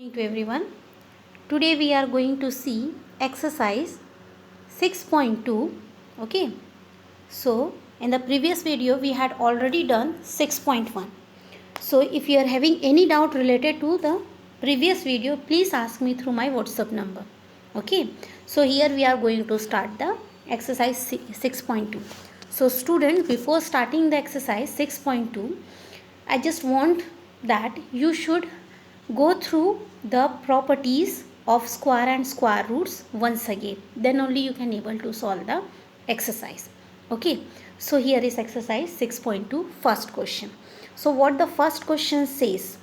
Morning to everyone. Today we are going to see exercise 6.2. Okay. So in the previous video we had already done 6.1. So if you are having any doubt related to the previous video, please ask me through my WhatsApp number. Okay. So here we are going to start the exercise 6.2. So student, before starting the exercise 6.2, I just want that you should go through the properties of square and square roots once again. Then only you can able to solve the exercise. Okay. So here is exercise 6.2, first question. So what the first question says?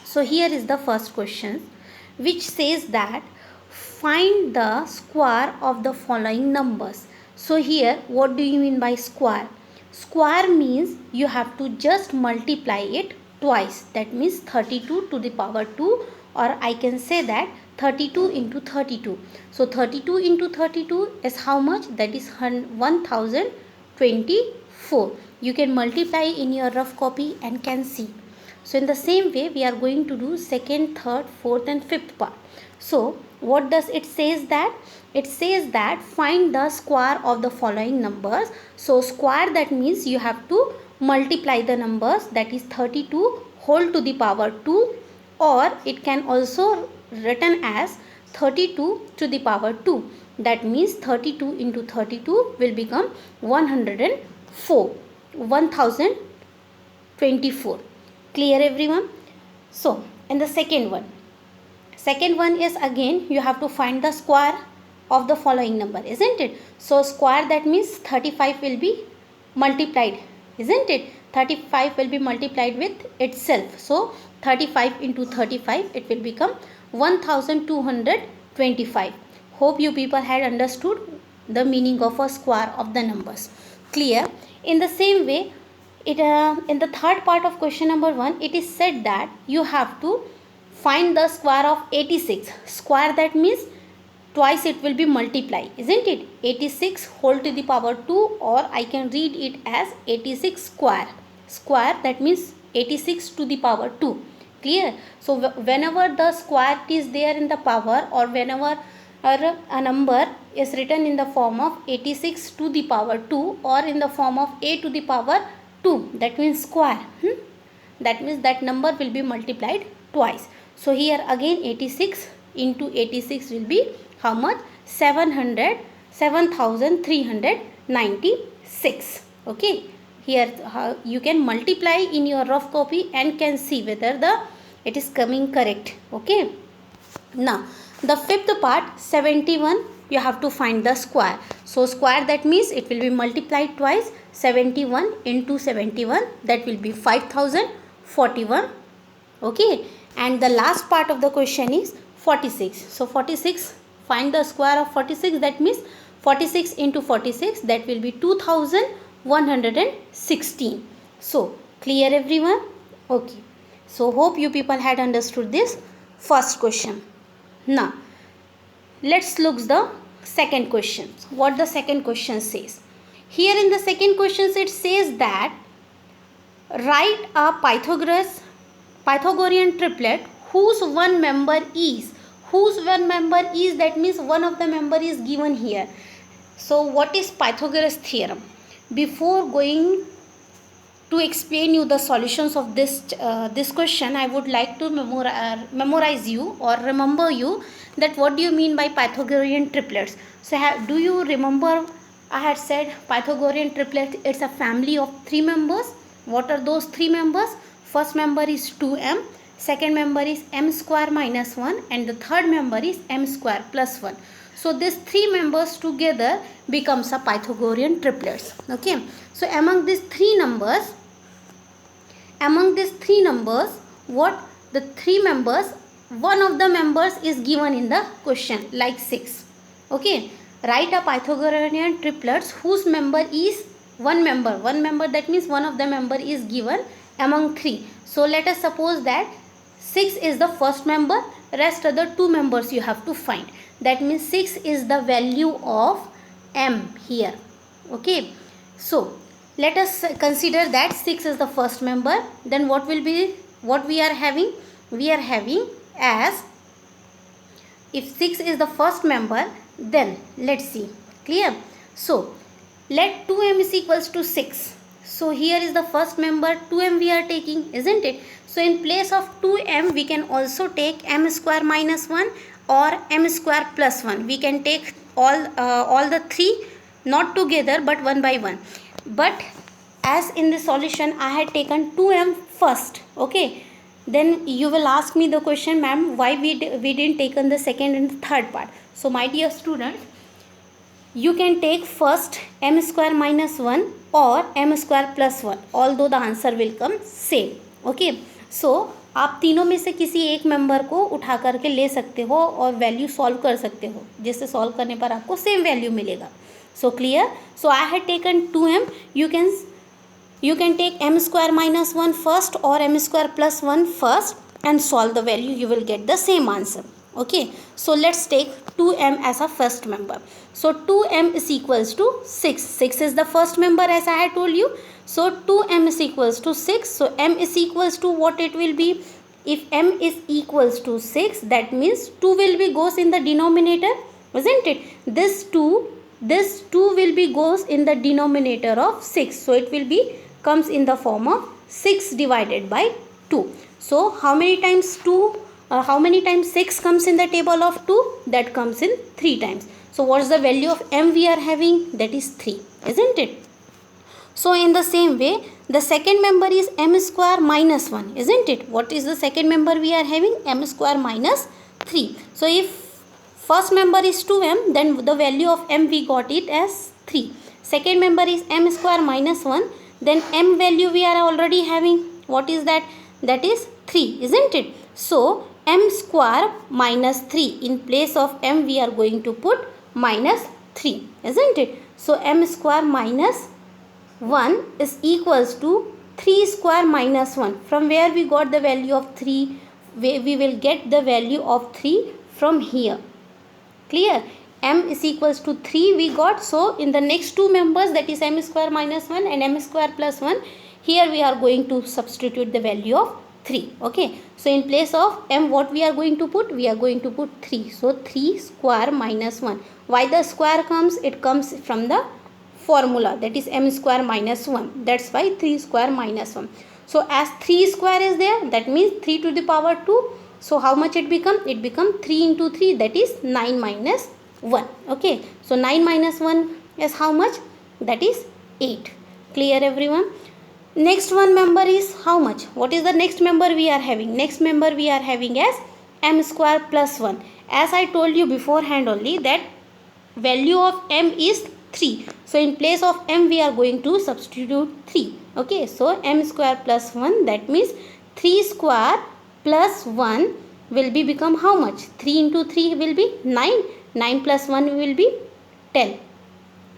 So here is the first question, which says that find the square of the following numbers. So here what do you mean by square? Square means you have to just multiply it twice. That means 32 to the power 2, or I can say that 32 into 32. So 32 into 32 is how much? That is 1024. You can multiply in your rough copy and can see. So in the same way we are going to do second, third, fourth and fifth part. So what does it says that? It says that find the square of the following numbers. So square, that means you have to multiply the numbers, that is 32 whole to the power 2, or it can also written as 32 to the power 2. That means 32 into 32 will become 104, 1024. Clear everyone? So in the second one is again you have to find the square of the following number, isn't it? So square, that means 35 will be multiplied, isn't it? 35 will be multiplied with itself. So 35 into 35, it will become 1225. Hope you people had understood the meaning of a square of the numbers. Clear? In the same way, in the third part of question number 1, it is said that you have to find the square of 86. Square, that means twice it will be multiplied, isn't it? 86 whole to the power 2, or I can read it as 86 square. Square, that means 86 to the power 2. Clear? So whenever the square is there in the power, or whenever a number is written in the form of 86 to the power 2 or in the form of a to the power 2, that means square. That means that number will be multiplied twice. So here again 86 into 86 will be how much? 7396. Okay. Here you can multiply in your rough copy and can see whether it is coming correct. Okay. Now the fifth part, 71, you have to find the square. So square, that means it will be multiplied twice. 71 into 71, that will be 5041. Okay. And the last part of the question is 46. So 46, find the square of 46, that means 46 into 46, that will be 2116. So clear everyone? Okay. So hope you people had understood this first question. Now let's look the second question. What the second question says? Here in the second question it says that write a Pythagorean triplet whose one member is, that means one of the member is given here. So what is Pythagoras theorem? Before going to explain you the solutions of this question, I would like to memorize you or remember you that what do you mean by Pythagorean triplets. So do you remember I had said Pythagorean triplet, it's a family of 3 members. What are those 3 members? First member is 2m, second member is m square minus 1, and the third member is m square plus 1. So these 3 members together becomes a Pythagorean triplets. Okay. So among these three numbers, what the 3 members, one of the members is given in the question, like 6. Okay. Write a Pythagorean triplets whose member is one member, that means one of the member is given among 3. So let us suppose that 6 is the first member, rest other 2 members you have to find. That means 6 is the value of m here. Okay. So let us consider that 6 is the first member. Then what we are having? We are having as if 6 is the first member, then let's see. Clear? So let 2m is equals to 6. So here is the first member, 2m we are taking, isn't it? So in place of 2m we can also take m square minus 1 or m square plus 1. We can take all the three not together but one by one. But as in the solution I had taken 2m first, okay, then you will ask me the question, ma'am, why we didn't taken the second and the third part. So my dear student, you can take first m square minus 1 or m square plus 1, although the answer will come same. Okay, so आप तीनों में से किसी एक member को उठा करके ले सकते हो और वैल्यू सॉल्व कर सकते हो, जिससे सॉल्व करने पर आपको सेम वैल्यू मिलेगा. So clear? So I had taken 2m. You can take m square minus 1 first or m square plus 1 first and solve the value. You will get the same answer. Okay, so let's take 2m as a first member. So 2m is equals to 6. 6 is the first member as I had told you. So 2m is equals to 6. So m is equals to what it will be? If m is equals to 6, that means 2 will be goes in the denominator, isn't it? This 2 will be goes in the denominator of 6. So it will be comes in the form of 6 divided by 2. So how many times 6 comes in the table of 2? That comes in 3 times. So what's the value of m we are having? That is 3, isn't it? So in the same way, the second member is m square minus 1, isn't it? What is the second member we are having? M square minus 3. So if first member is 2m, then the value of m we got it as 3. Second member is m square minus 1. Then m value we are already having. What is that? That is 3, isn't it? So m square minus 3. In place of m we are going to put minus 3, isn't it? So m square minus 1 is equals to 3 square minus 1. From where we got the value of 3? We will get the value of 3 from here. Clear? M is equals to 3 we got. So in the next two members, that is m square minus 1 and m square plus 1, here we are going to substitute the value of 3. Okay, so in place of m what we are going to put? We are going to put 3. So 3 square minus 1. Why the square comes? It comes from the formula, that is m square minus 1. That's why 3 square minus 1. So as 3 square is there, that means 3 to the power 2. So how much it become? It become 3 into 3, that is 9 minus 1. Okay, so 9 minus 1 is how much? That is 8. Clear everyone? Next one member is how much? What is the next member we are having? Next member we are having as m square plus 1. As I told you beforehand only, that value of m is 3. So in place of m we are going to substitute 3. Okay, so m square plus 1, that means 3 square plus 1 will be become how much? 3 into 3 will be 9. 9 plus 1 will be 10,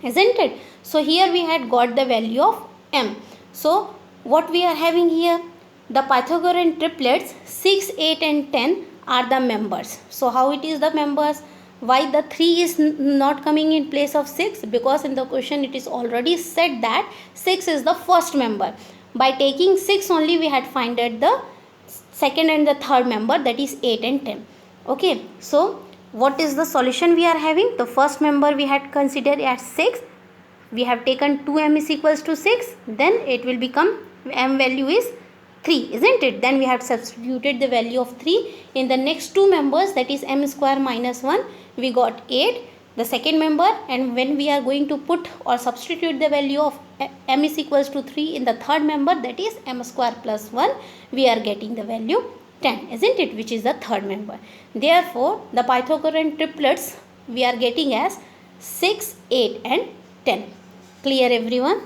isn't it? So here we had got the value of m. So what we are having here? The Pythagorean triplets 6, 8 and 10 are the members. So how it is the members? Why the 3 is not coming in place of 6? Because in the question it is already said that 6 is the first member. By taking 6 only we had find out the second and the third member, that is 8 and 10. Okay, so what is the solution we are having? The first member we had considered as 6. We have taken 2m is equals to 6. Then it will become m value is 3, isn't it? Then we have substituted the value of 3 in the next two members, that is m square minus 1. We got 8, the second member, and when we are going to put or substitute the value of m is equals to 3 in the third member, that is m square plus 1, we are getting the value 10, isn't it? Which is the third member. Therefore, the Pythagorean triplets we are getting as 6, 8 and 10. Clear everyone?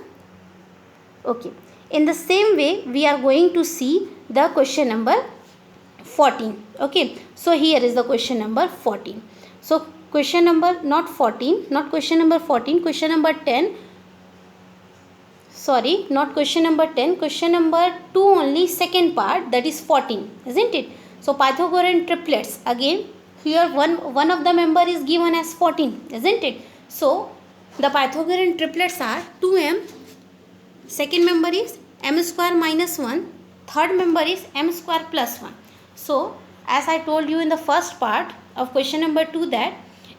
Okay. In the same way, we are going to see the question number 14. Okay. So here is the question number 14. So question number not 14, not question number 14, question number 10. Sorry, not question number 10, question number 2 only, second part, that is 14, isn't it? So Pythagorean triplets, again here one of the member is given as 14, isn't it? So the Pythagorean triplets are 2m, second member is m square minus 1, third member is m square plus 1. So as I told you in the first part of question number 2 that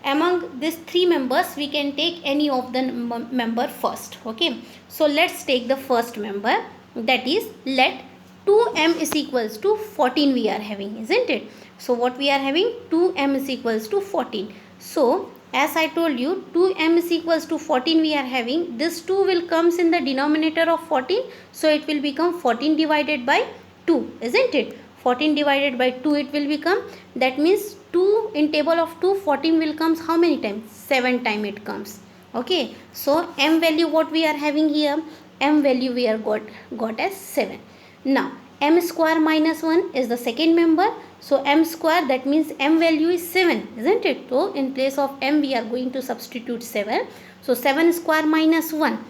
among these 3 members we can take any of the member first. Okay, so let's take the first member, that is, let 2m is equals to 14 we are having, isn't it? So what we are having, 2m is equals to 14. So as I told you, 2m is equals to 14 we are having. This 2 will comes in the denominator of 14. So it will become 14 divided by 2, isn't it? 14 divided by 2 it will become. That means 2 in table of 2, 14 will comes how many times? 7 times it comes. Okay. So m value what we are having here? M value we are got as 7. Now m square minus 1 is the second member. So m square, that means m value is 7, isn't it? So in place of m we are going to substitute 7. So 7 square minus 1.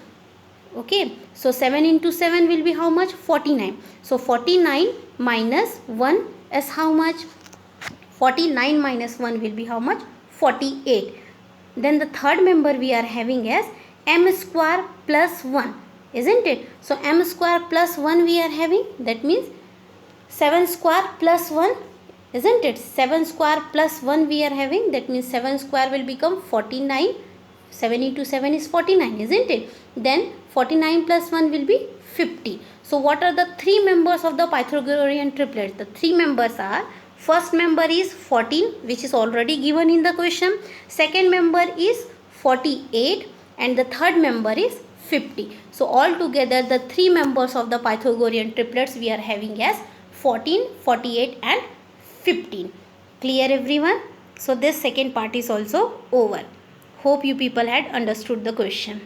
Okay. So 7 into 7 will be how much? 49. So 49 minus 1 is how much? 49 minus 1 will be how much? 48. Then the third member we are having as m square plus 1, isn't it? So m square plus 1 we are having. That means 7 square plus 1, isn't it? 7 square plus 1 we are having. That means 7 square will become 49. 7 into 7 is 49, isn't it? Then 49 plus 1 will be 50. So what are the 3 members of the Pythagorean triplet? The 3 members are, first member is 14, which is already given in the question. Second member is 48 and the third member is 50. So altogether the 3 members of the Pythagorean triplets we are having as 14, 48 and 15. Clear everyone? So this second part is also over. Hope you people had understood the question.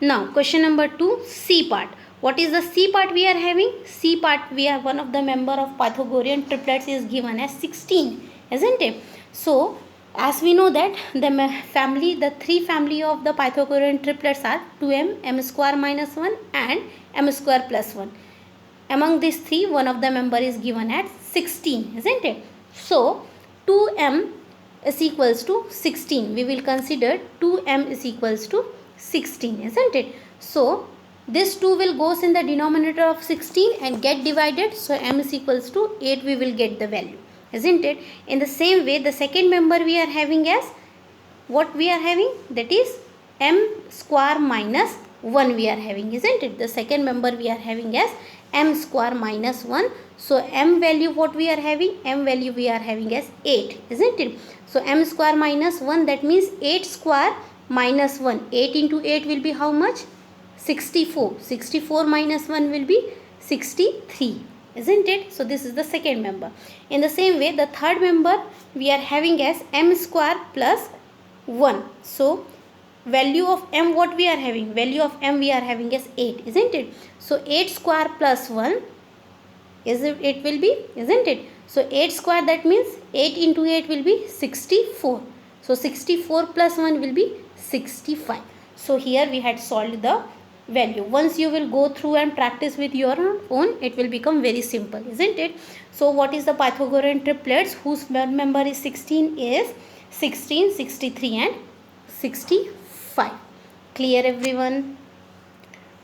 Now question number 2, C part. What is the C part we are having? C part we are one of the member of Pythagorean triplets is given as 16, isn't it? So as we know that the 3 family of the Pythagorean triplets are 2m, m square minus 1 and m square plus 1. Among these 3, one of the member is given as 16, isn't it? So 2m is equals to 16. We will consider 2m is equals to 16, isn't it? So this 2 will goes in the denominator of 16 and get divided. So m is equals to 8 we will get the value, isn't it? In the same way, the second member we are having as, what we are having? That is m square minus 1 we are having, isn't it? The second member we are having as m square minus 1. So m value what we are having? M value we are having as 8, isn't it? So m square minus 1, that means 8 square minus 1. 8 into 8 will be how much? 64. 64 minus 1 will be 63, isn't it? So this is the second member. In the same way, the third member we are having as m square plus 1. So value of m what we are having? Value of m we are having as 8, isn't it? So 8 square plus 1 is it will be, isn't it? So 8 square, that means 8 into 8 will be 64. So 64 plus 1 will be 65. So here we had solved the value. Once you will go through and practice with your own, it will become very simple, isn't it? So what is the Pythagorean triplets whose member is 16 is 16, 63 and 65. Clear everyone?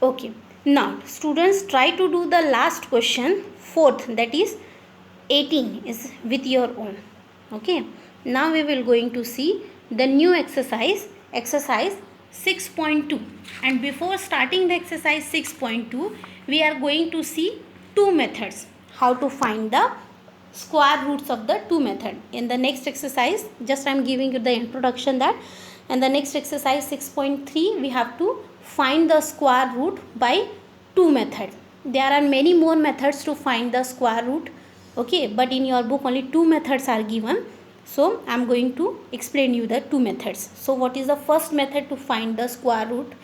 Okay. Now students, try to do the last question, fourth, that is 18, is with your own. Okay. Now we will going to see the new exercise 6.2, and before starting the exercise 6.2 we are going to see 2 methods, how to find the square roots of the 2 method. In the next exercise, just I am giving you the introduction that, and the next exercise 6.3 we have to find the square root by 2 method. There are many more methods to find the square root, okay, but in your book only 2 methods are given. So I am going to explain you the 2 methods. So what is the first method to find the square root?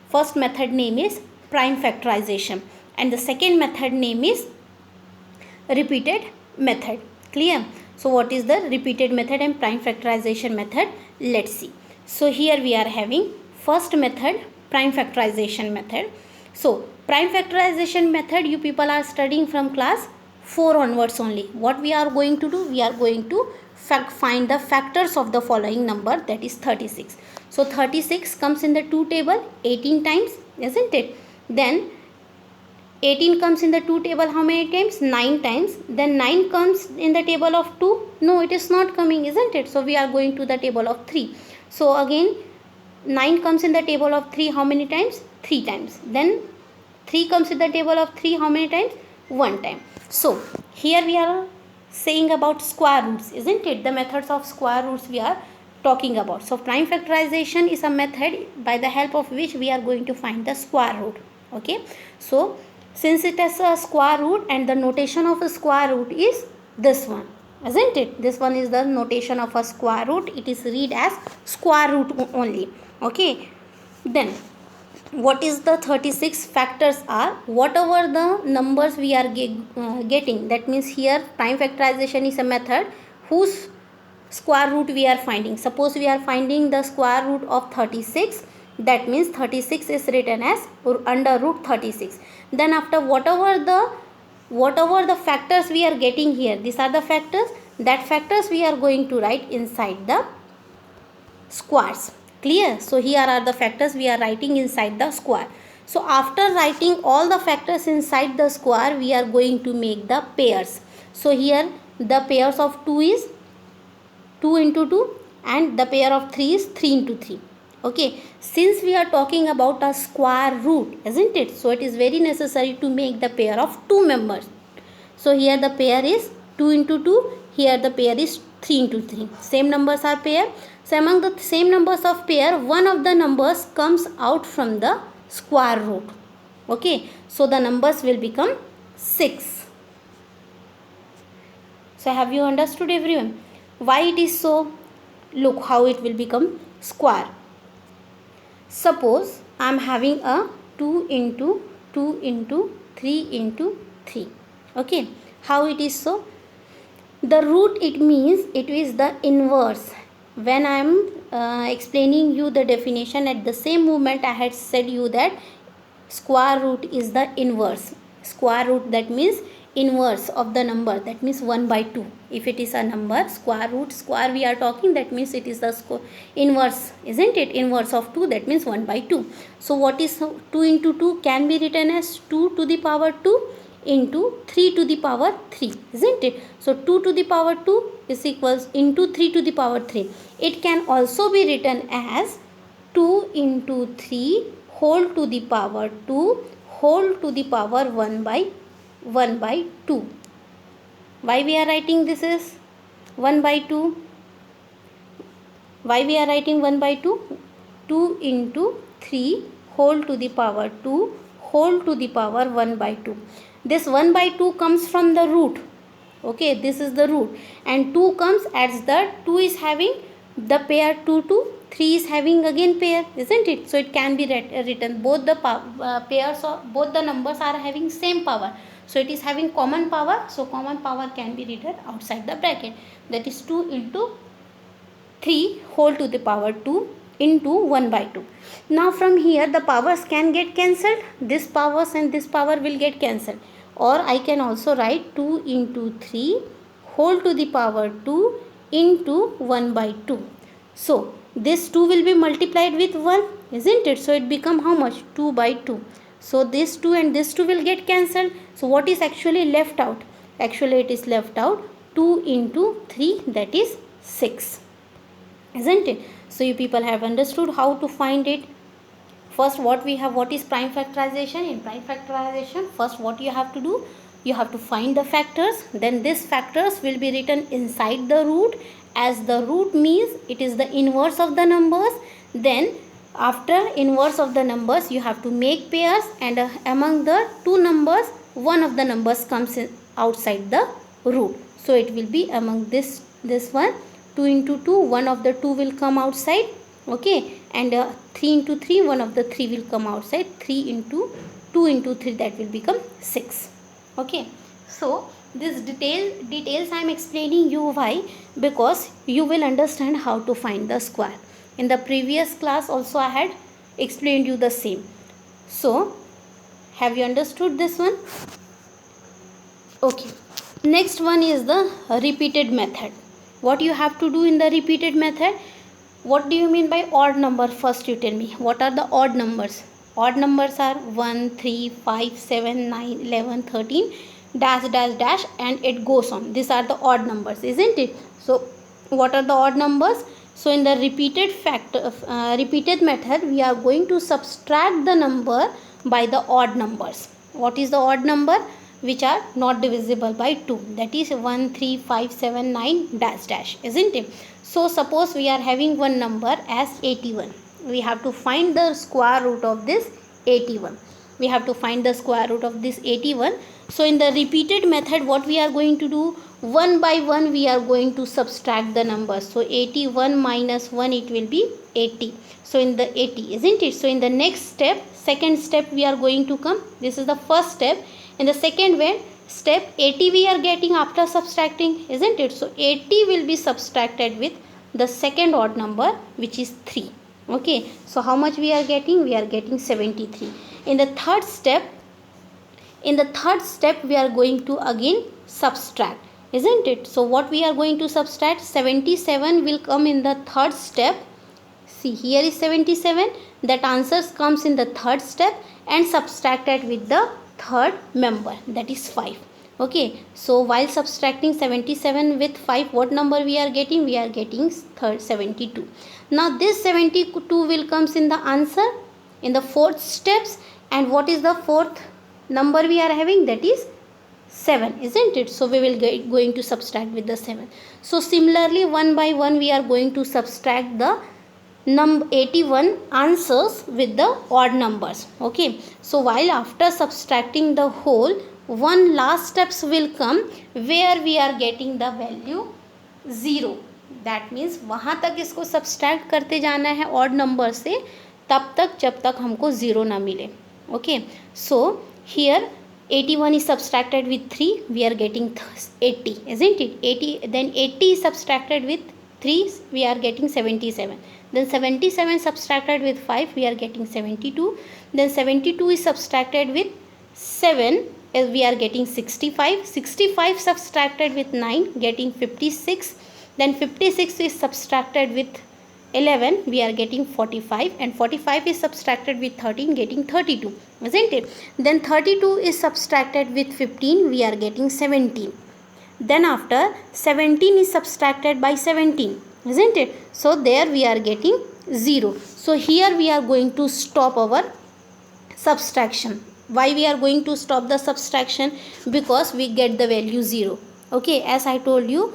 First method name is prime factorization and the second method name is repeated method. Clear? So what is the repeated method and prime factorization method? Let's see. So here we are having first method, prime factorization method. So prime factorization method you people are studying from class 4 onwards only. What we are going to do? We are going to find the factors of the following number, that is 36. So 36 comes in the 2 table 18 times, isn't it? Then 18 comes in the 2 table how many times? 9 times. Then 9 comes in the table of 2? No, it is not coming, isn't it? So we are going to the table of 3. So again 9 comes in the table of 3 how many times? 3 times. Then 3 comes in the table of 3 how many times? 1 time. So here we are saying about square roots, isn't it? The methods of square roots we are talking about. So prime factorization is a method by the help of which we are going to find the square root. Okay. So since it is a square root and the notation of a square root is this one, isn't it? This one is the notation of a square root. It is read as square root only. Okay. Then what is the 36 factors are? Whatever the numbers we are getting, that means here prime factorization is a method whose square root we are finding. Suppose we are finding the square root of 36, that means 36 is written as under root 36. Then after whatever the factors we are getting here, these are the factors, that factors we are going to write inside the squares. Clear? So here are the factors we are writing inside the square. So after writing all the factors inside the square, we are going to make the pairs. So here the pairs of 2 is 2 into 2 and the pair of 3 is 3 into 3. Okay, since we are talking about a square root, isn't it? So it is very necessary to make the pair of 2 members. So here the pair is 2 into 2, here the pair is 3 into 3. Same numbers are pair. So among the same numbers of pair, one of the numbers comes out from the square root. Okay, so the numbers will become 6. So have you understood everyone? Why it is so? Look how it will become square. Suppose I am having a 2 into 2 into 3 into 3. Okay, how it is so? The root, it means it is the inverse. When I am explaining you the definition, at the same moment I had said you that square root is the inverse. Square root, that means inverse of the number, that means 1 by 2. If it is a number, square root, square we are talking, that means it is the inverse, isn't it? Inverse of 2, that means 1 by 2. So what is 2 into 2? Can be written as 2 to the power 2 into 3 to the power 3, isn't it? So 2 to the power 2 is equals into 3 to the power 3. It can also be written as 2 into 3 whole to the power 2 whole to the power 1 by 2. Why we are writing this is 1 by 2? Why we are writing 1 by 2? 2 into 3 whole to the power 2 whole to the power 1 by 2. This 1 by 2 comes from the root. Okay, this is the root. And 2 comes as the 2 is having the pair 2 to 3 is having again pair, isn't it? So it can be written both the pairs or both the numbers are having same power. So it is having common power. So common power can be written outside the bracket. That is 2 into 3 whole to the power 2 into 1 by 2. Now from here the powers can get cancelled. This powers and this power will get cancelled. Or I can also write 2 into 3 whole to the power 2 into 1 by 2. So this 2 will be multiplied with 1, isn't it? So it become how much? 2 by 2. So this 2 and this 2 will get cancelled. So what is actually left out? Actually it is left out 2 into 3, that is 6, isn't it? So you people have understood how to find it. First what is prime factorization? In prime factorization, first what you have to do? You have to find the factors. Then these factors will be written inside the root, as the root means it is the inverse of the numbers. Then after inverse of the numbers you have to make pairs, and among the two numbers one of the numbers comes in outside the root. So it will be among this one 2 into 2, one of the 2 will come outside. Okay, and 3 into 3, one of the 3 will come outside. 3 into 2 into 3, that will become 6. Okay, so this details I am explaining you. Why? Because you will understand how to find the square. In the previous class also I had explained you the same. So have you understood this one? Okay, next one is the repeated method. What you have to do in the repeated method? What do you mean by odd number? First you tell me, what are the odd numbers? Odd numbers are 1, 3, 5, 7, 9, 11, 13, dash dash dash, and it goes on. These are the odd numbers, isn't it? So what are the odd numbers? So in the repeated method, we are going to subtract the number by the odd numbers. What is the odd number? Which are not divisible by 2, that is 1, 3, 5, 7, 9, dash dash, isn't it? So suppose we are having one number as 81. We have to find the square root of this 81. We have to find the square root of this 81. So in the repeated method, what we are going to do, one by one we are going to subtract the numbers. So 81 minus 1, it will be 80. So in the 80, isn't it? So in the next step, second step, we are going to come. This is the first step. In the second step, 80 we are getting after subtracting, isn't it? So 80 will be subtracted with the second odd number, which is 3. Okay, so how much we are getting? We are getting 73. In the third step, we are going to again subtract, isn't it? So what we are going to subtract? 77 will come in the third step. See, here is 77. That answers comes in the third step and subtracted with the third member, that is 5. Okay, so while subtracting 77 with 5, what number we are getting? We are getting 72. Now this 72 will comes in the answer in the fourth steps. And what is the fourth number we are having? That is 7, isn't it? So we will going to subtract with the 7. So similarly, one by one we are going to subtract the 81 answers with the odd numbers. Okay, so while after subtracting the whole, one last steps will come where we are getting the value 0. That means वहाँ तक इसको subtract करते जाना है odd number से, तब तक जब तक हमको 0 ना मिले. Okay, so here 81 is subtracted with 3, we are getting 80, isn't it? 80, then 80 is subtracted with 3, we are getting 77. Then 77 subtracted with 5, we are getting 72. Then 72 is subtracted with 7, we are getting 65. 65 subtracted with 9, getting 56. Then 56 is subtracted with 11, we are getting 45. And 45 is subtracted with 13, getting 32, isn't it? Then 32 is subtracted with 15, we are getting 17. Then after 17 is subtracted by 17, isn't it? So there we are getting 0. So here we are going to stop our subtraction. Why we are going to stop the subtraction? Because we get the value 0. Okay, as I told you,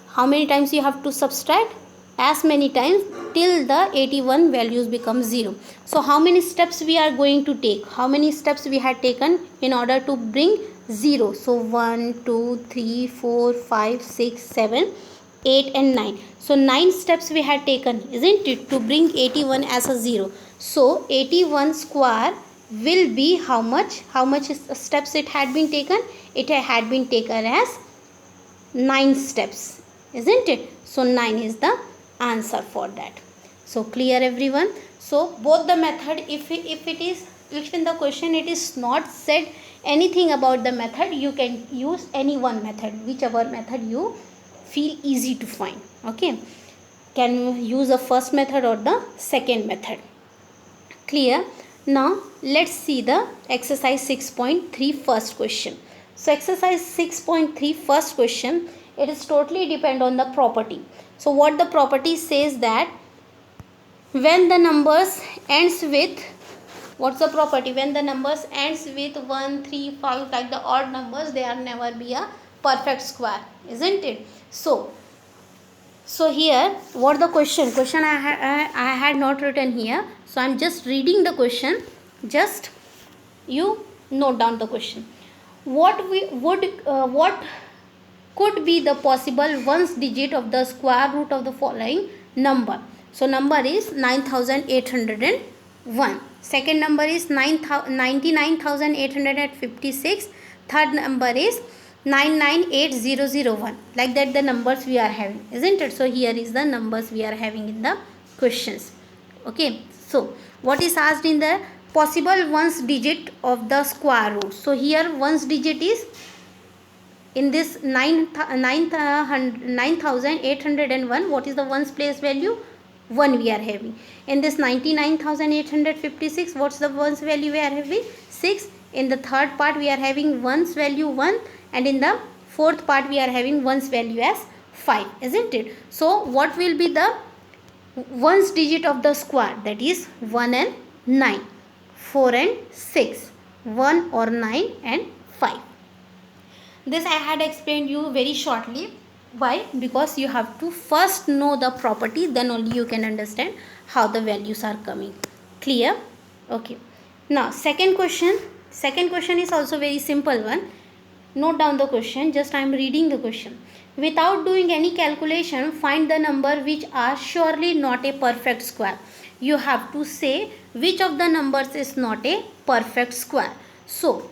how many times you have to subtract? As many times till the 81 values become 0. So how many steps we are going to take? How many steps we had taken in order to bring 0? So 1, 2, 3, 4, 5, 6, 7, 8 and 9. So 9 steps we had taken, isn't it, to bring 81 as a 0. So 81 square will be how much? How much steps it had been taken? It had been taken as 9 steps, isn't it? So 9 is the answer for that. So clear everyone? So both the method, if in the question it is not said anything about the method, you can use any one method, whichever method you feel easy to find. Okay, can you use the first method or the second method? Clear? Now let's see the exercise 6.3 first question. So exercise 6.3 first question, it is totally depend on the property. So what the property says that when the numbers ends with, what's the property? When the numbers ends with 1, 3, 5, like the odd numbers, they are never be a perfect square, isn't it? So here what the question I had not written here, so I'm just reading the question. Just you note down the question. What could be the possible ones digit of the square root of the following number? So number is 9801. Second number is 99,856. Third number is 998001. Like that the numbers we are having, isn't it? So here is the numbers we are having in the questions. Okay, so what is asked in the possible ones digit of the square root? So here ones digit is in this 9801. What is the ones place value? 1 we are having. In this 99,856, what's the ones value we are having? 6. In the third part we are having ones value 1, and in the fourth part we are having ones value as 5, isn't it? So what will be the ones digit of the square? That is 1 and 9, 4 and 6, 1 or 9 and 5. This I had explained you very shortly. Why? Because you have to first know the property, then only you can understand how the values are coming. Clear? Okay. Now second question. Second question is also very simple one. Note down the question. Just I am reading the question. Without doing any calculation, find the number which are surely not a perfect square. You have to say which of the numbers is not a perfect square. So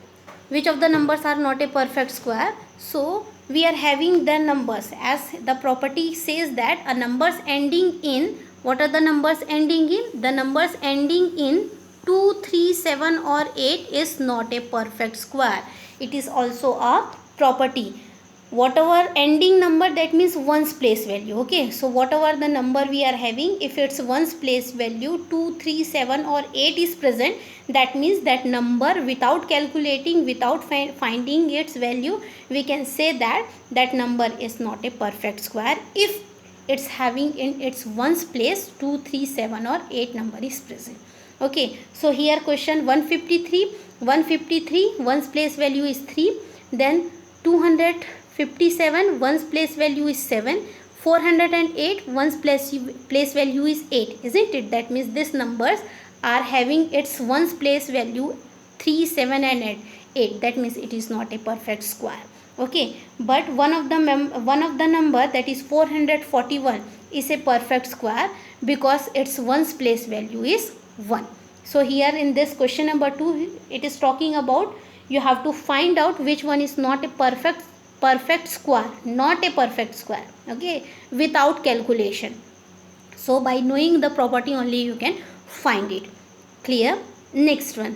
which of the numbers are not a perfect square? So we are having the numbers, as the property says that a numbers ending in, what are the numbers ending in? The numbers ending in 2, 3, 7 or 8 is not a perfect square. It is also a property. Whatever ending number, that means ones place value. Okay, so whatever the number we are having, if it's ones place value 2, 3, 7 or 8 is present, that means that number, without calculating, without finding its value, we can say that that number is not a perfect square if it's having in its ones place 2, 3, 7 or 8 number is present. Okay, so here question 153 ones place value is 3, then 257 ones place value is 7, 408 ones place value is 8, isn't it? That means these numbers are having its ones place value 3, 7 and 8. That means it is not a perfect square. Okay, but one of the number, that is 441, is a perfect square because its ones place value is 1. So here in this question number 2, it is talking about you have to find out which one is not a perfect square, not a perfect square. Okay, without calculation. So by knowing the property only you can find it. Clear? Next one.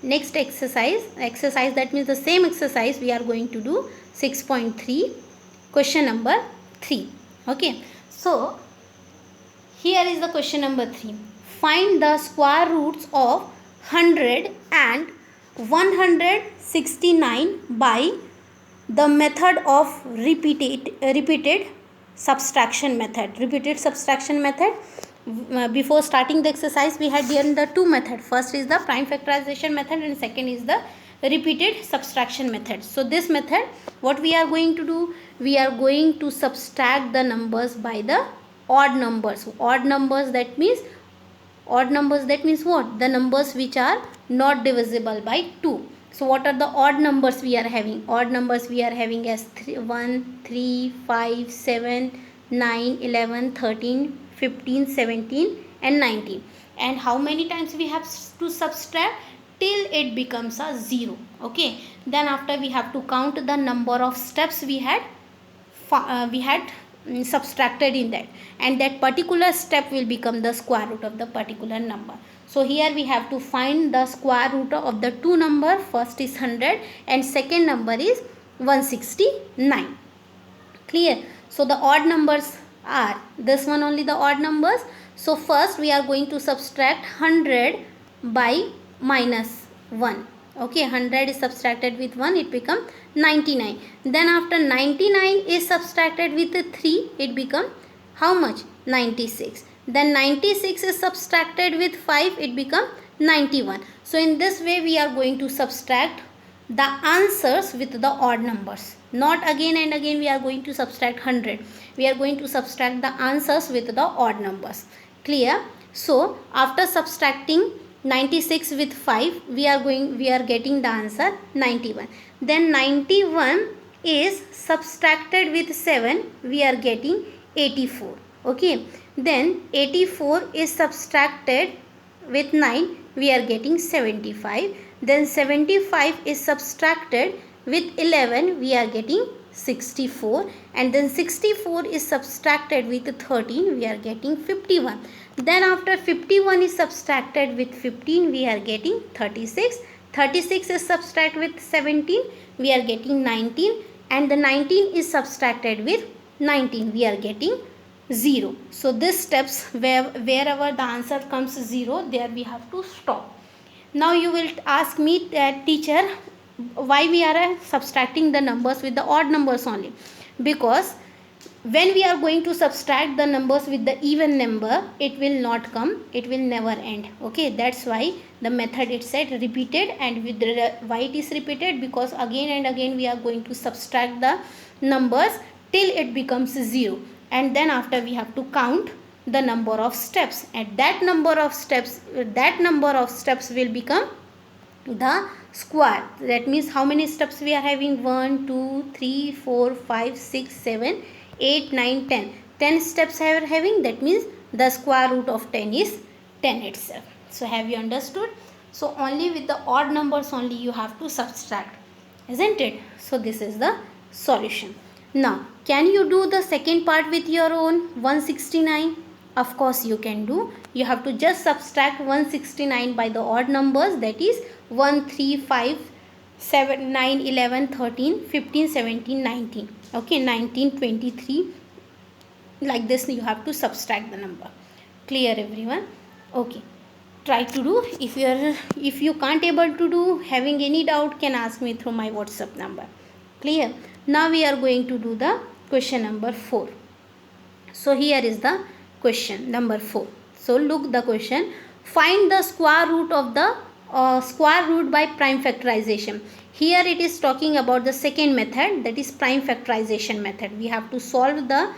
Next exercise, that means the same exercise we are going to do 6.3, question number 3. Okay, so here is the question number 3. Find the square roots of 100 and 169 by the method of repeated subtraction method. Before starting the exercise, we had done the two methods. First is the prime factorization method and second is the repeated subtraction method. So this method, what we are going to do, we are going to subtract the numbers by the odd numbers. Odd numbers, that means what? The numbers which are not divisible by 2. So what are the odd numbers we are having? Odd numbers we are having as 1, 3, 5, 7, 9, 11, 13, 15, 17 and 19. And how many times we have to subtract? Till it becomes a 0. Okay, then after we have to count the number of steps we had subtracted in that, and that particular step will become the square root of the particular number. So here we have to find the square root of the two number. First is 100 and second number is 169. Clear? So the odd numbers are this one only, the odd numbers. So first we are going to subtract 100 by minus 1. Okay, 100 is subtracted with 1, it becomes 99. Then after 99 is subtracted with 3, it becomes how much? 96. Then 96 is subtracted with 5, it becomes 91. So in this way we are going to subtract the answers with the odd numbers. Not again and again we are going to subtract 100. We are going to subtract the answers with the odd numbers. Clear? So after subtracting 96 with 5, we are getting the answer 91. Then 91 is subtracted with 7, we are getting 84. Okay, then 84 is subtracted with 9, we are getting 75. Then 75 is subtracted with 11, we are getting 64. And then 64 is subtracted with 13, we are getting 51. Then after 51 is subtracted with 15, we are getting 36. 36 is subtracted with 17, we are getting 19. And the 19 is subtracted with 19, we are getting 0. So this steps wherever the answer comes 0, there we have to stop. Now you will ask me that, teacher, why we are subtracting the numbers with the odd numbers only? Because when we are going to subtract the numbers with the even number, it will not come, it will never end. Okay, that's why the method it said repeated. And with the, why it is repeated? Because again and again we are going to subtract the numbers till it becomes 0, and then after we have to count the number of steps. At that number of steps, will become the square. That means how many steps we are having? 1 2 3 4 5 6 7 8 9 10. 10 steps we are having. That means the square root of 10 is 10 itself. So have you understood? So only with the odd numbers only you have to subtract, isn't it? So this is the solution. Now can you do the second part with your own? 169. Of course you can do. You have to just subtract 169 by the odd numbers, that is 1 3 5 7 9 11 13 15 17 19. Okay, 19 23, like this you have to subtract the number. Clear everyone? Okay, try to do. If you can't able to do, having any doubt, can ask me through my WhatsApp number. Clear? Now we are going to do the question number 4. So here is the question number 4. So look the question. Find the square root of the square root by prime factorization. Here it is talking about the second method, that is prime factorization method. We have to solve the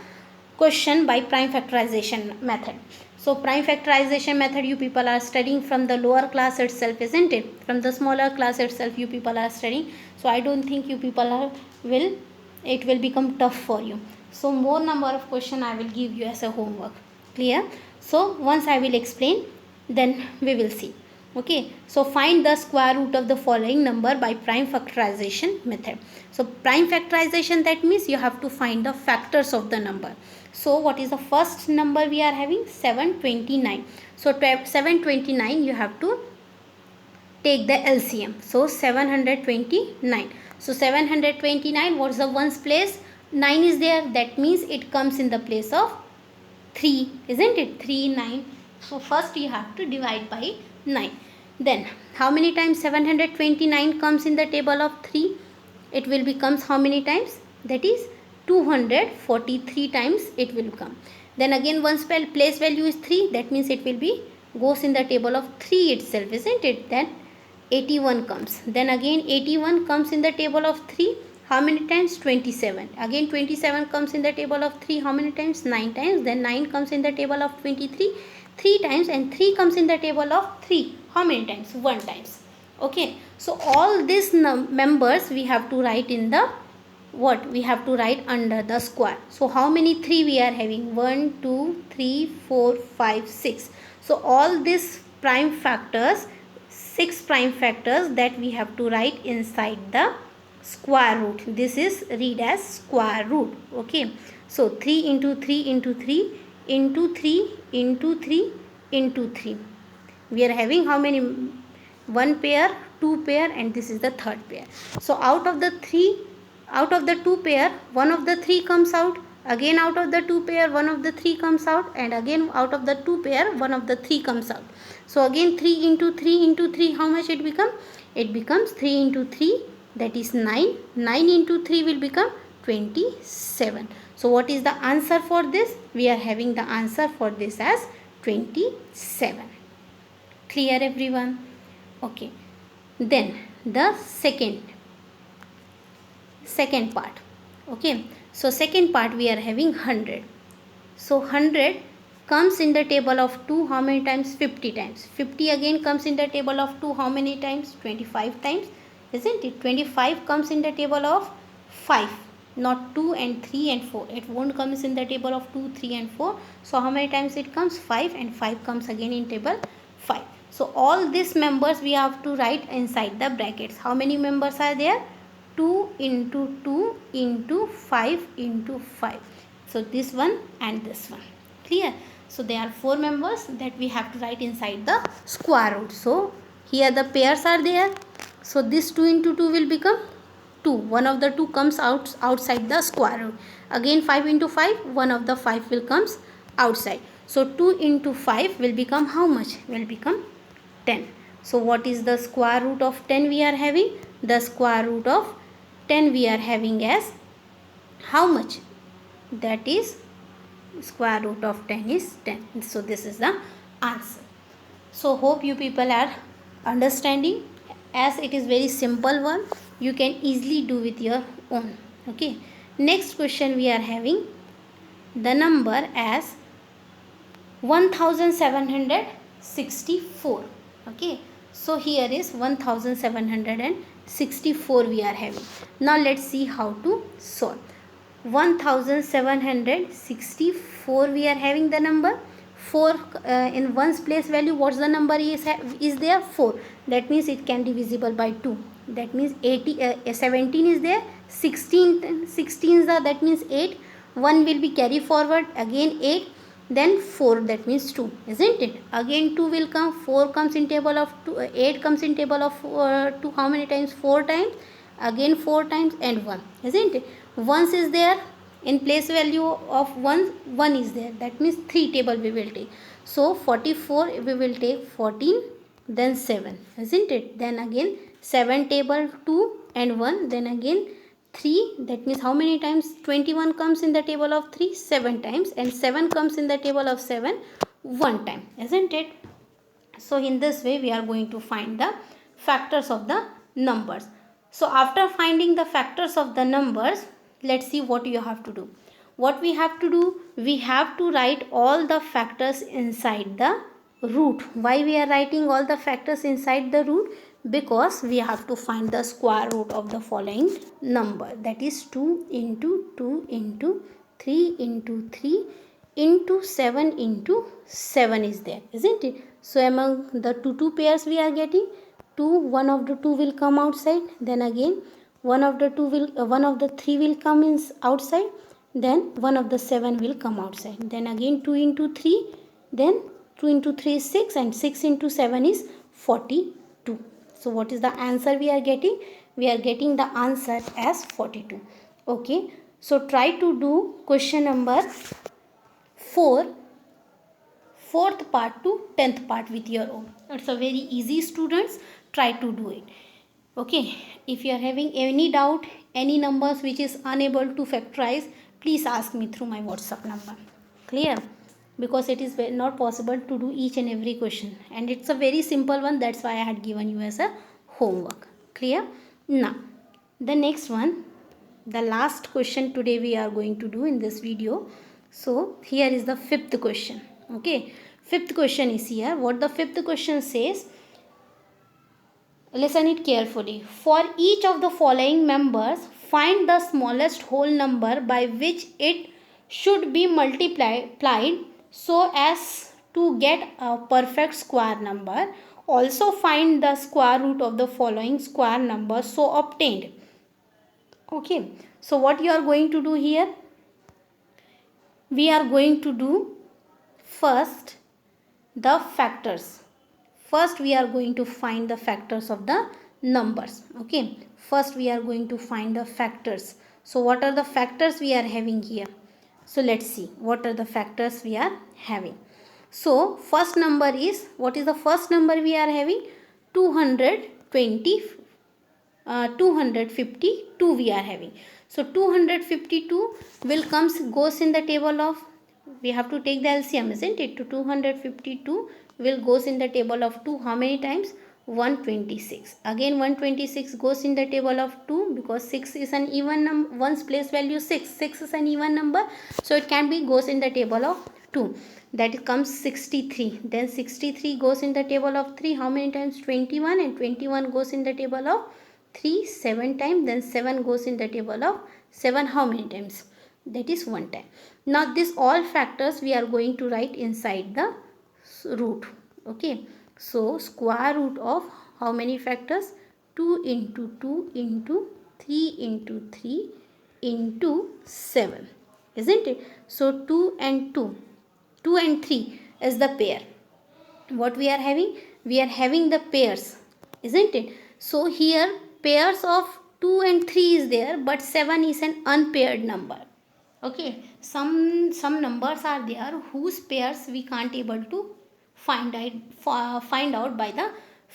question by prime factorization method. So prime factorization method you people are studying from the lower class itself, isn't it? From the smaller class itself you people are studying. So I don't think you people it will become tough for you. So more number of question I will give you as a homework. Clear? So once I will explain, then we will see. Okay, so find the square root of the following number by prime factorization method. So prime factorization, that means you have to find the factors of the number. So what is the first number we are having? 729. So 729 you have to take the LCM. So 729. So 729, what's the ones place? 9 is there, that means it comes in the place of 3, isn't it? 3 9. So first you have to divide by 9. Then how many times 729 comes in the table of 3? It will becomes how many times? That is 243 times it will come. Then again one place value is 3, that means it will be goes in the table of 3 itself, isn't it? Then 81 comes. Then again 81 comes in the table of 3. How many times? 27. Again 27 comes in the table of 3. How many times? 9 times. Then 9 comes in the table of 23. 3 times. And 3 comes in the table of 3. How many times? 1 times. Okay. So all these members we have to write in the what? We have to write under the square. So how many 3 we are having? 1, 2, 3, 4, 5, 6. So all these prime factors, 6 prime factors that we have to write inside the square root. This is read as square root. Okay, so 3 into 3 into 3 into 3 into 3 into 3. We are having how many? 1 pair, 2 pair, and this is the third pair. So out of the 2 pair, one of the 3 comes out. Again out of the 2 pair, one of the 3 comes out, and again out of the 2 pair, one of the 3 comes out. So again 3 into 3 into 3, how much it becomes? It becomes 3 into 3, that is 9. 9 into 3 will become 27. So what is the answer for this? We are having the answer for this as 27. Clear everyone? Okay. Then the second part. Okay. So second part we are having 100. So 100 comes in the table of 2 how many times? 50 times. 50 again comes in the table of 2 how many times? 25 times, isn't it? 25 comes in the table of 5, not 2 and 3 and 4. It won't comes in the table of 2, 3 and 4. So how many times it comes? 5, and 5 comes again in table 5. So all these members we have to write inside the brackets. How many members are there? 2 into 2 into 5 into 5. So this one and this one. Clear? So there are 4 members that we have to write inside the square root. So here the pairs are there. So this 2 into 2 will become 2. One of the 2 comes outside the square root. Again 5 into 5, one of the 5 will comes outside. So 2 into 5 will become how much? Will become 10. So what is the square root of 10 we are having? The square root of 10 we are having as how much? That is square root of 10 is 10. So this is the answer. So hope you people are understanding. As it is very simple one, you can easily do with your own. Okay. Next question we are having the number as 1764. Okay. So here is 1764 we are having. Now let's see how to solve. 1764 we are having the number. 4 in ones place value, what's the number is there? 4. That means it can be divisible by 2. That means 17 is there, 16 is there, that means 8. 1 will be carry forward, again 8, then 4, that means 2, isn't it? Again 2 will come, 4 comes in table of 2, 8 comes in table of 2, how many times? 4 times, again 4 times, and 1, isn't it? Once is there, in place value of 1 is there, that means 3 table we will take. So 44 we will take 14, then 7, isn't it? Then again 7 table 2 and 1, then again 3, that means how many times 21 comes in the table of 3? 7 times, and 7 comes in the table of 7 1 time, isn't it? So in this way we are going to find the factors of the numbers. So after finding the factors of the numbers, let's see what you have to do. What we have to do, we have to write all the factors inside the root. Why we are writing all the factors inside the root? Because we have to find the square root of the following number, that is 2 into 2 into 3 into 3 into 7 into 7 is there, isn't it? So among the two pairs we are getting 2, one of the 2 will come outside, then again one of the 3 will come in outside, then one of the 7 will come outside, then again 2 into 3, then 2 into 3 is 6, and 6 into 7 is 42. So what is the answer we are getting? We are getting the answer as 42. Okay. So try to do question number 4, 4th part to 10th part with your own. It's a very easy, students. Try to do it. Okay. If you are having any doubt, any numbers which is unable to factorize, please ask me through my WhatsApp number. Clear? Because it is not possible to do each and every question, and it's a very simple one. That's why I had given you as a homework. Clear? Now the next one, the last question today we are going to do in this video. So here is the 5th question. Okay, 5th question is here. What the 5th question says, listen it carefully. For each of the following members, find the smallest whole number by which it should be multiplied so as to get a perfect square number. Also find the square root of the following square number so obtained. Okay, so what you are going to do here? We are going to do first the factors. First we are going to find the factors of the numbers. Okay, first we are going to find the factors. So what are the factors we are having here? So let's see what are the factors we are having. So first number is, what is the first number we are having? 252 we are having. So 252 will goes in the table of, we have to take the LCM, isn't it? To 252 will goes in the table of 2 how many times? 126. Again 126 goes in the table of 2 because 6 is an even number. One's place value 6. 6 is an even number, so it can be goes in the table of 2. That comes 63. Then 63 goes in the table of 3 how many times? 21, and 21 goes in the table of 3 7 times. Then 7 goes in the table of 7 how many times? That is 1 time. Now this all factors we are going to write inside the root. Okay, so square root of how many factors? 2 into 2 into 3 into 3 into 7, isn't it? So 2 and 2 and 3 is the pair. What we are having? We are having the pairs, isn't it? So here pairs of 2 and 3 is there, but 7 is an unpaired number. Okay, some numbers are there whose pairs we can't able to find out by the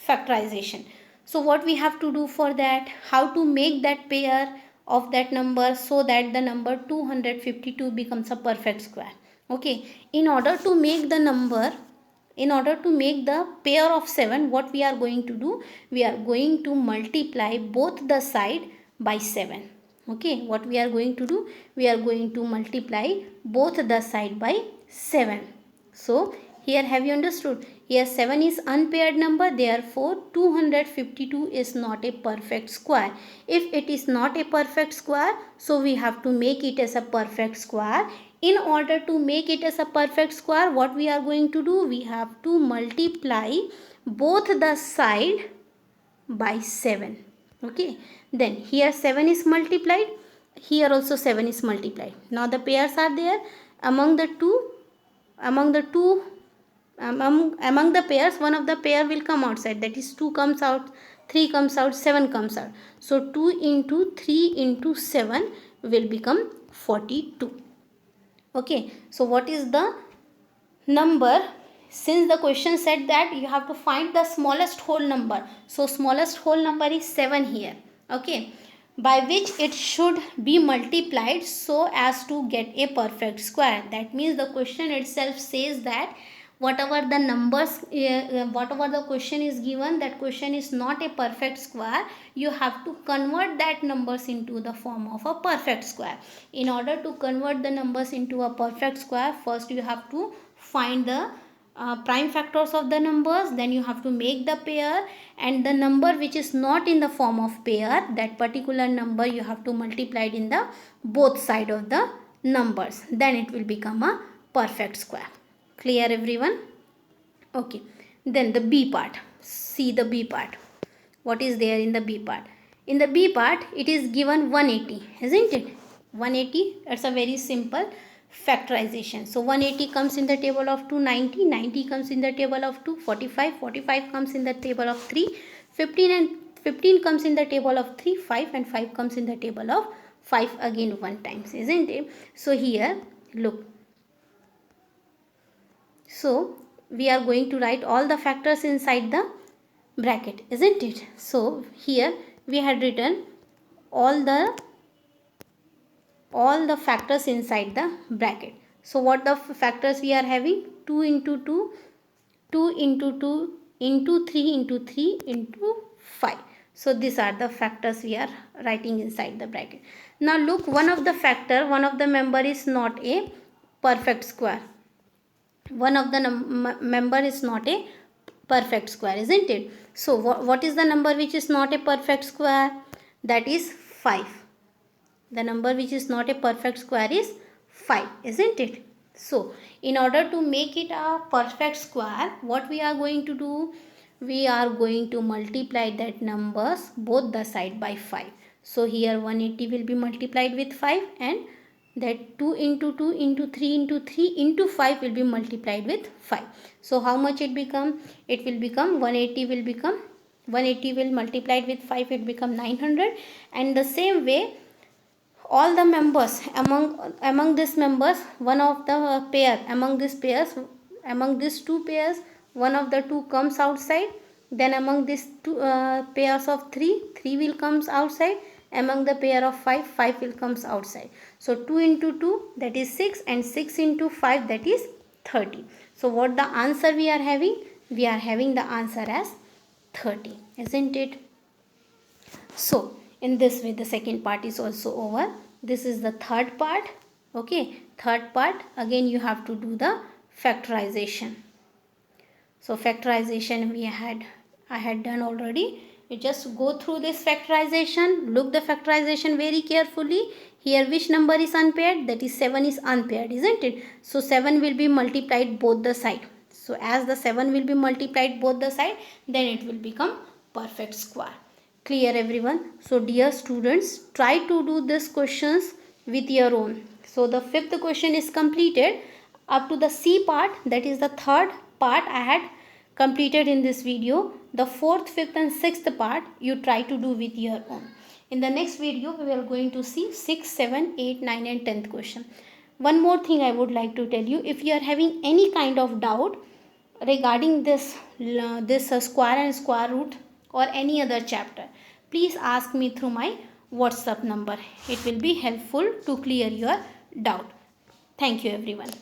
factorization. So what we have to do for that, how to make that pair of that number so that the number 252 becomes a perfect square. Okay, in order to make the pair of 7, what we are going to do, we are going to multiply both the side by 7. Okay, what we are going to do, we are going to multiply both the side by 7. So here, have you understood? Here 7 is unpaired number, therefore 252 is not a perfect square. If it is not a perfect square, so we have to make it as a perfect square. In order to make it as a perfect square, what we are going to do, we have to multiply both the side by 7. Okay, then here 7 is multiplied, here also 7 is multiplied. Now the pairs are there. Among the pairs, one of the pair will come outside, that is 2 comes out, 3 comes out, 7 comes out. So 2 into 3 into 7 will become 42. Okay, so what is the number? Since the question said that you have to find the smallest whole number, so smallest whole number is 7 here. Okay, by which it should be multiplied so as to get a perfect square. That means the question itself says that whatever the numbers, whatever the question is given, that question is not a perfect square, you have to convert that numbers into the form of a perfect square. In order to convert the numbers into a perfect square, first you have to find the prime factors of the numbers, then you have to make the pair, and the number which is not in the form of pair, that particular number you have to multiply it in the both side of the numbers, then it will become a perfect square. Clear everyone? Okay, then the B part. See the B part. What is there in the B part? In the B part, it is given 180, isn't it? 180, it's a very simple factorization. So 180 comes in the table of 2, 90, 90 comes in the table of 2, 45, 45 comes in the table of 3, 15 and 15 comes in the table of 3, 5 and 5 comes in the table of 5 again one times, isn't it? So here, look. So we are going to write all the factors inside the bracket, isn't it? So here we had written all the factors inside the bracket. So what the factors we are having? 2 into 2, 2 into 2 into 3 into 3 into 5. So these are the factors we are writing inside the bracket. Now look, one of the member is not a perfect square. One of the member is not a perfect square, isn't it? So what is the number which is not a perfect square? That is 5. The number which is not a perfect square is 5, isn't it? So in order to make it a perfect square, what we are going to do? We are going to multiply that numbers both the side by 5. So here 180 will be multiplied with 5, and that 2 into 2 into 3 into 3 into 5 will be multiplied with 5. So how much it become? It will become 180 will multiplied with 5, it become 900. And the same way, all the members, among these members, one of the pair, among these two pairs, one of the two comes outside. Then among these two pairs of 3 will comes outside. Among the pair of 5 will comes outside. So 2 into 2, that is 6, and 6 into 5, that is 30. So what the answer we are having? We are having the answer as 30, isn't it? So in this way the second part is also over. This is the third part. Okay, third part, again you have to do the factorization. So factorization I had done already. You just go through this factorization, look the factorization very carefully. Here which number is unpaired? That is 7 is unpaired, isn't it? So 7 will be multiplied both the side. So as the 7 will be multiplied both the side, then it will become perfect square. Clear everyone? So dear students, try to do these questions with your own. So the fifth question is completed. Up to the C part, that is the third part I had completed in this video. The fourth, fifth and sixth part you try to do with your own. In the next video, we are going to see 6, 7, 8, 9 and 10th question. One more thing I would like to tell you, if you are having any kind of doubt regarding this square and square root or any other chapter, please ask me through my WhatsApp number. It will be helpful to clear your doubt. Thank you everyone.